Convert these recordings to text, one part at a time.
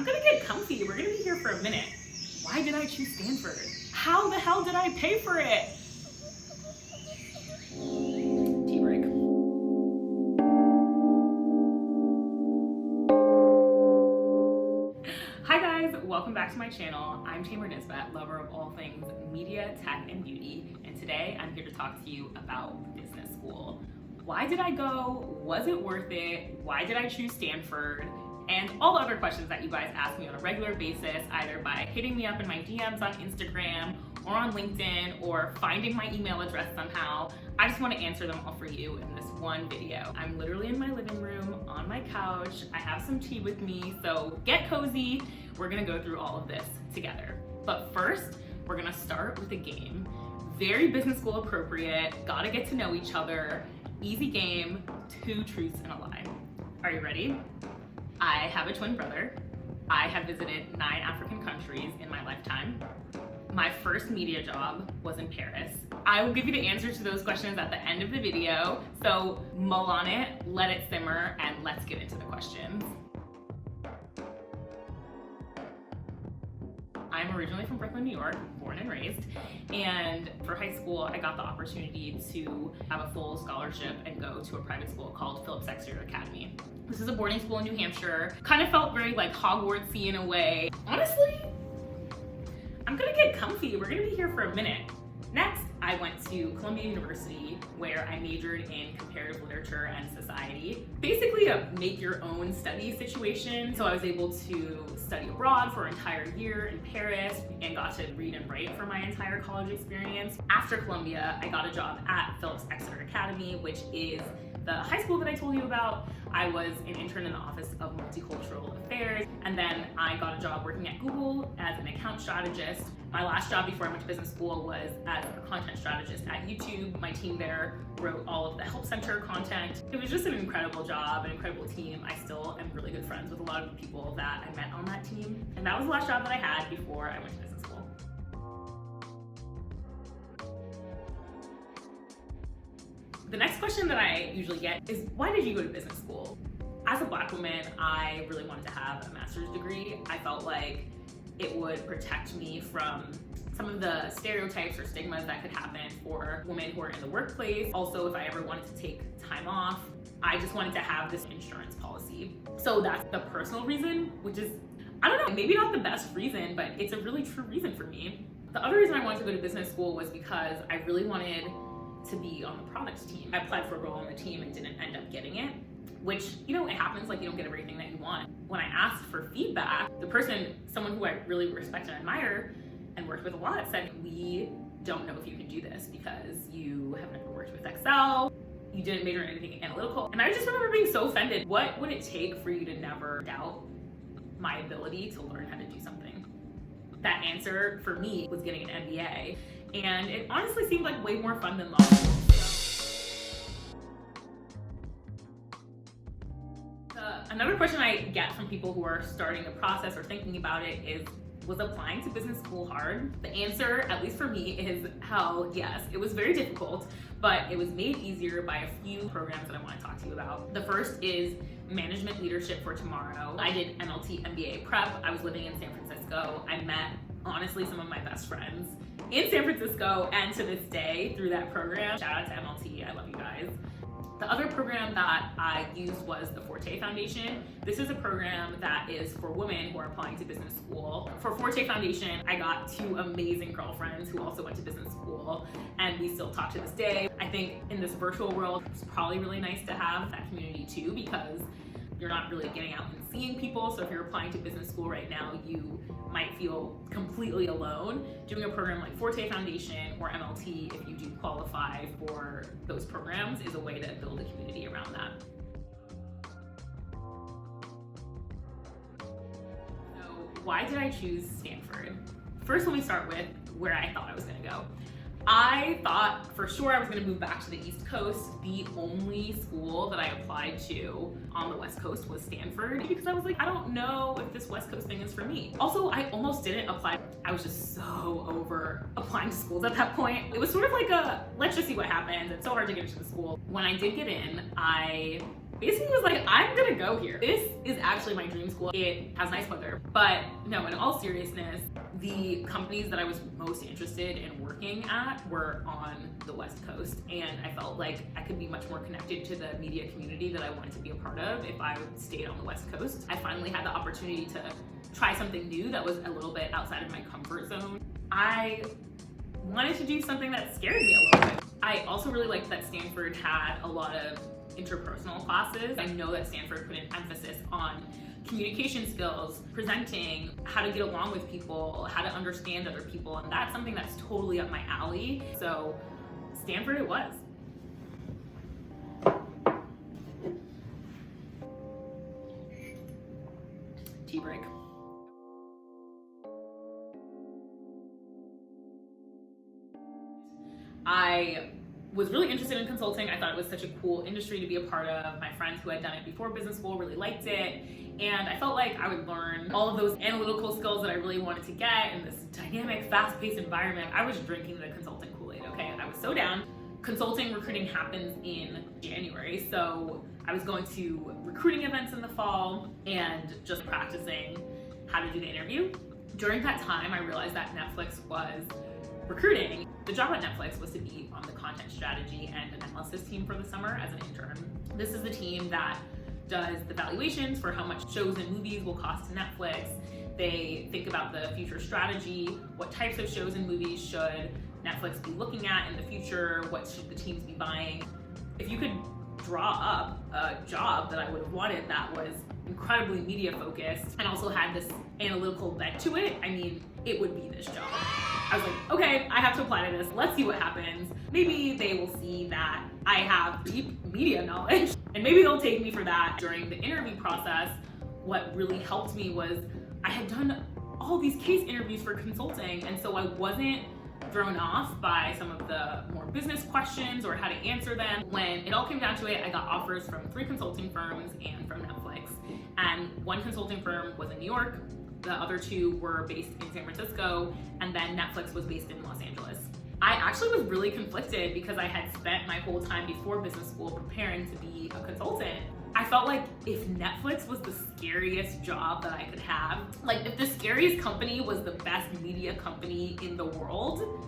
gonna get comfy. We're gonna be here for a minute. Why did I choose Stanford? How the hell did I pay for it? Tea break. Hi guys, welcome back to my channel. I'm Tamer Nisbet, lover of all things media, tech, and beauty, and today I'm here to talk to you about business school. Why did I go? Was it worth it? Why did I choose Stanford? And all the other questions that you guys ask me on a regular basis, either by hitting me up in my DMs on Instagram or on LinkedIn or finding my email address somehow. I just want to answer them all for you in this one video. I'm literally in my living room on my couch. I have some tea with me, so get cozy. We're gonna go through all of this together. But first, we're gonna start with a game. Very business school appropriate, gotta get to know each other. Easy game, 2 truths and a lie. Are you ready? I have a twin brother. I have visited 9 African countries in my lifetime. My first media job was in Paris. I will give you the answers to those questions at the end of the video, so mull on it, let it simmer, and let's get into the questions. I'm originally from Brooklyn, New York, born and raised, and for high school, I got the opportunity to have a full scholarship and go to a private school called Phillips Exeter Academy. This is a boarding school in New Hampshire. Kind of felt very like Hogwartsy in a way. Honestly, I'm gonna get comfy. We're gonna be here for a minute. Next, I went to Columbia University, where I majored in comparative literature and society. Basically a make your own study situation. So I was able to study abroad for an entire year in Paris and got to read and write for my entire college experience. After Columbia, I got a job at Phillips Exeter Academy, which is the high school that I told you about. I was an intern in the Office of Multicultural Affairs, and then I got a job working at Google as an account strategist. My last job before I went to business school was as a content strategist at YouTube. My team there wrote all of the Help Center content. It was just an incredible job, an incredible team. I still am really good friends with a lot of the people that I met on that team. And that was the last job that I had before I went to business school. The next question that I usually get is, why did you go to business school? As a Black woman, I really wanted to have a master's degree. I felt like it would protect me from some of the stereotypes or stigmas that could happen for women who are in the workplace. Also, if I ever wanted to take time off, I just wanted to have this insurance policy. So that's the personal reason, which is, I don't know, maybe not the best reason, but it's a really true reason for me. The other reason I wanted to go to business school was because I really wanted to be on the product team. I applied for a role on the team and didn't end up getting it, which, you know, it happens, like you don't get everything that you want. When I asked for feedback, the person, someone who I really respect and admire and worked with a lot, said, we don't know if you can do this because you have never worked with Excel, you didn't major in anything analytical. And I just remember being so offended. What would it take for you to never doubt my ability to learn how to do something? That answer for me was getting an MBA. And it honestly seemed like way more fun than law school. Another question I get from people who are starting a process or thinking about it is, was applying to business school hard? The answer, at least for me, is hell yes. It was very difficult, but it was made easier by a few programs that I want to talk to you about. The first is Management Leadership for Tomorrow. I did MLT MBA prep. I was living in San Francisco. I met, honestly, some of my best friends in San Francisco, and to this day through that program. Shout out to MLT, I love you guys. The other program that I used was the Forte Foundation. This is a program that is for women who are applying to business school. For Forte Foundation, I got 2 amazing girlfriends who also went to business school, and we still talk to this day. I think in this virtual world, it's probably really nice to have that community too, because you're not really getting out and seeing people. So if you're applying to business school right now, you might feel completely alone. Doing a program like Forte Foundation or MLT, if you do qualify for those programs, is a way to build a community around that. So why did I choose Stanford? First, let me start with where I thought I was gonna go. I thought for sure I was gonna move back to the East Coast. The only school that I applied to on the West Coast was Stanford, because I was like, I don't know if this West Coast thing is for me. Also, I almost didn't apply. I was just so over applying to schools at that point. It was sort of like a, let's just see what happens. It's so hard to get into the school. When I did get in, I basically was like, I'm gonna go here. This is actually my dream school. It has nice weather, but no, in all seriousness, the companies that I was most interested in working at were on the West Coast, and I felt like I could be much more connected to the media community that I wanted to be a part of if I stayed on the West Coast. I finally had the opportunity to try something new that was a little bit outside of my comfort zone. I wanted to do something that scared me a little bit. I also really liked that Stanford had a lot of interpersonal classes. I know that Stanford put an emphasis on communication skills, presenting, how to get along with people, how to understand other people, and that's something that's totally up my alley. So Stanford it was. Tea break. I was really interested in consulting. I thought it was such a cool industry to be a part of. My friends who had done it before business school really liked it. And I felt like I would learn all of those analytical skills that I really wanted to get in this dynamic, fast-paced environment. I was drinking the consulting Kool-Aid, okay? I was so down. Consulting recruiting happens in January, so I was going to recruiting events in the fall and just practicing how to do the interview. During that time, I realized that Netflix was recruiting. The job at Netflix was to be on the content strategy and analysis team for the summer as an intern. This is the team that does the valuations for how much shows and movies will cost to Netflix. They think about the future strategy, what types of shows and movies should Netflix be looking at in the future, what should the teams be buying. If you could draw up a job that I would have wanted that was incredibly media focused and also had this analytical bent to it, I mean, it would be this job. I was like, okay, I have to apply to this. Let's see what happens. Maybe they will see that I have deep media knowledge and maybe they'll take me for that. During the interview process, what really helped me was I had done all these case interviews for consulting, and so I wasn't thrown off by some of the more business questions or how to answer them. When it all came down to it, I got offers from 3 consulting firms and from Netflix. And one consulting firm was in New York, the other 2 were based in San Francisco, and then Netflix was based in Los Angeles. I actually was really conflicted because I had spent my whole time before business school preparing to be a consultant. I felt like if Netflix was the scariest job that I could have, like if the scariest company was the best media company in the world,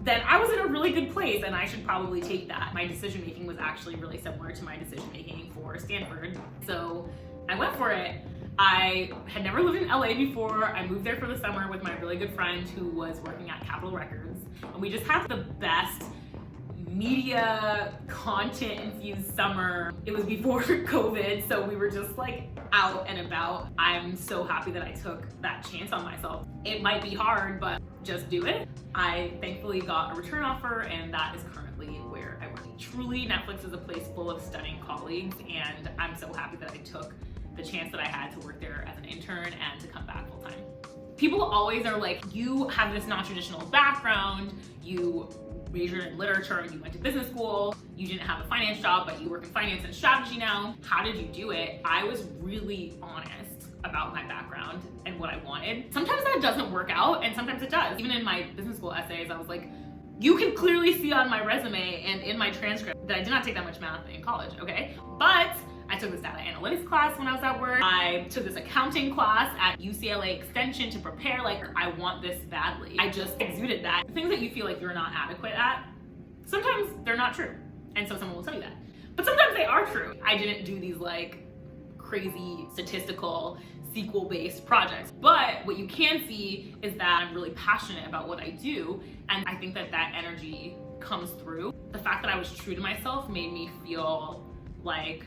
then I was in a really good place and I should probably take that. My decision making was actually really similar to my decision making for Stanford. So I went for it. I had never lived in LA before. I moved there for the summer with my really good friend who was working at Capitol Records. And we just had the best media content infused summer. It was before COVID, so we were just like out and about. I'm so happy that I took that chance on myself. It might be hard, but just do it. I thankfully got a return offer, and that is currently where I work. Truly, Netflix is a place full of stunning colleagues, and I'm so happy that I took the chance that I had to work there as an intern and to come back full time. People always are like, you have this non-traditional background, you majored in literature and you went to business school, you didn't have a finance job, but you work in finance and strategy now. How did you do it? I was really honest about my background and what I wanted. Sometimes that doesn't work out, and sometimes it does. Even in my business school essays, I was like, you can clearly see on my resume and in my transcript that I did not take that much math in college, okay? But I took this data analytics class when I was at work. I took this accounting class at UCLA Extension to prepare, like, I want this badly. I just exuded that. The things that you feel like you're not adequate at, sometimes they're not true. And so someone will tell you that. But sometimes they are true. I didn't do these like crazy statistical SQL-based projects. But what you can see is that I'm really passionate about what I do. And I think that that energy comes through. The fact that I was true to myself made me feel like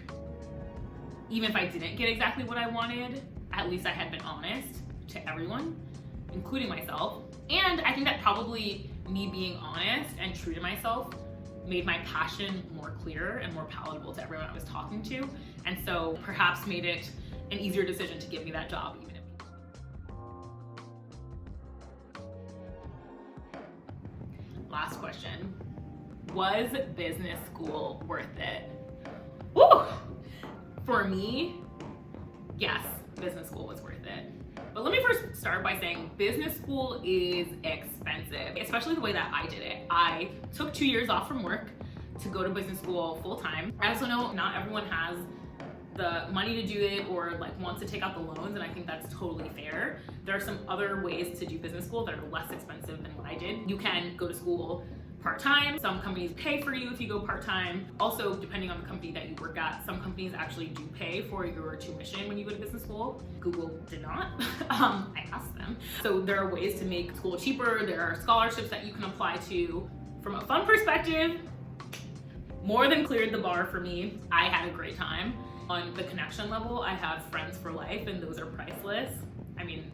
even if I didn't get exactly what I wanted, at least I had been honest to everyone, including myself. And I think that probably me being honest and true to myself made my passion more clear and more palatable to everyone I was talking to. And so perhaps made it an easier decision to give me that job, even if. Last question. Was business school worth it? Woo! For me, yes, business school was worth it. But let me first start by saying business school is expensive, especially the way that I did it. I took 2 years off from work to go to business school full time. I also know not everyone has the money to do it or like wants to take out the loans, and I think that's totally fair. There are some other ways to do business school that are less expensive than what I did. You can go to school part-time. Some companies pay for you if you go part-time. Also, depending on the company that you work at, some companies actually do pay for your tuition when you go to business school. Google did not. I asked them. So there are ways to make school cheaper. There are scholarships that you can apply to. From a fun perspective, more than cleared the bar for me. I had a great time. On the connection level, I have friends for life, and those are priceless. I mean,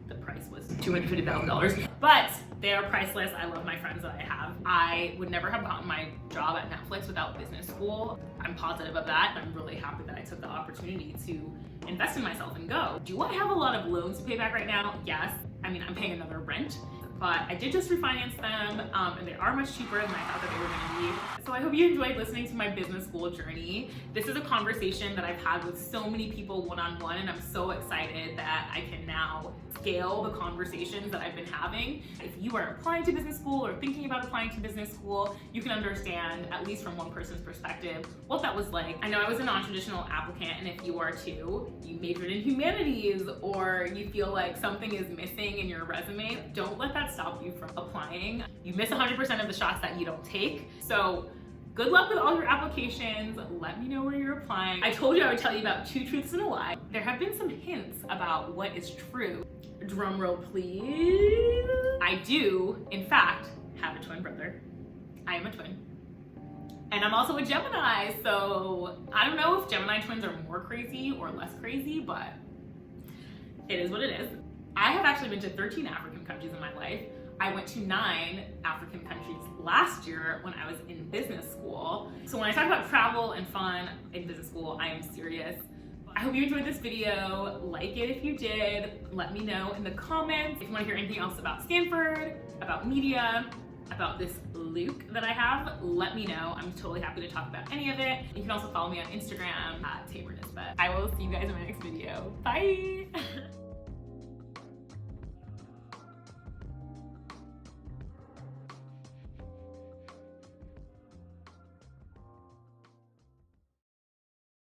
the price was $250,000, but they are priceless. I love my friends that I have. I would never have gotten my job at Netflix without business school. I'm positive of that. I'm really happy that I took the opportunity to invest in myself and go. Do I have a lot of loans to pay back right now? Yes. I mean, I'm paying another rent, but I did just refinance them, and they are much cheaper than I thought that they were gonna be. So I hope you enjoyed listening to my business school journey. This is a conversation that I've had with so many people one-on-one, and I'm so excited that I can now scale the conversations that I've been having. If you are applying to business school or thinking about applying to business school, you can understand, at least from one person's perspective, what that was like. I know I was a non-traditional applicant, and if you are too, you majored in humanities, or you feel like something is missing in your resume, don't let that stop you from applying. You miss 100% of the shots that you don't take. So good luck with all your applications. Let me know where you're applying. I told you I would tell you about 2 truths and a lie. There have been some hints about what is true. Drum roll, please. I do, in fact, have a twin brother. I am a twin. And I'm also a Gemini, so I don't know if Gemini twins are more crazy or less crazy, but it is what it is. I have actually been to 13 African countries in my life. I went to 9 African countries last year when I was in business school. So when I talk about travel and fun in business school, I am serious. I hope you enjoyed this video. Like it if you did. Let me know in the comments if you want to hear anything else about Stanford, about media, about this Luke that I have. Let me know. I'm totally happy to talk about any of it. You can also follow me on Instagram at @TamerNisbet. I will see you guys in my next video. Bye!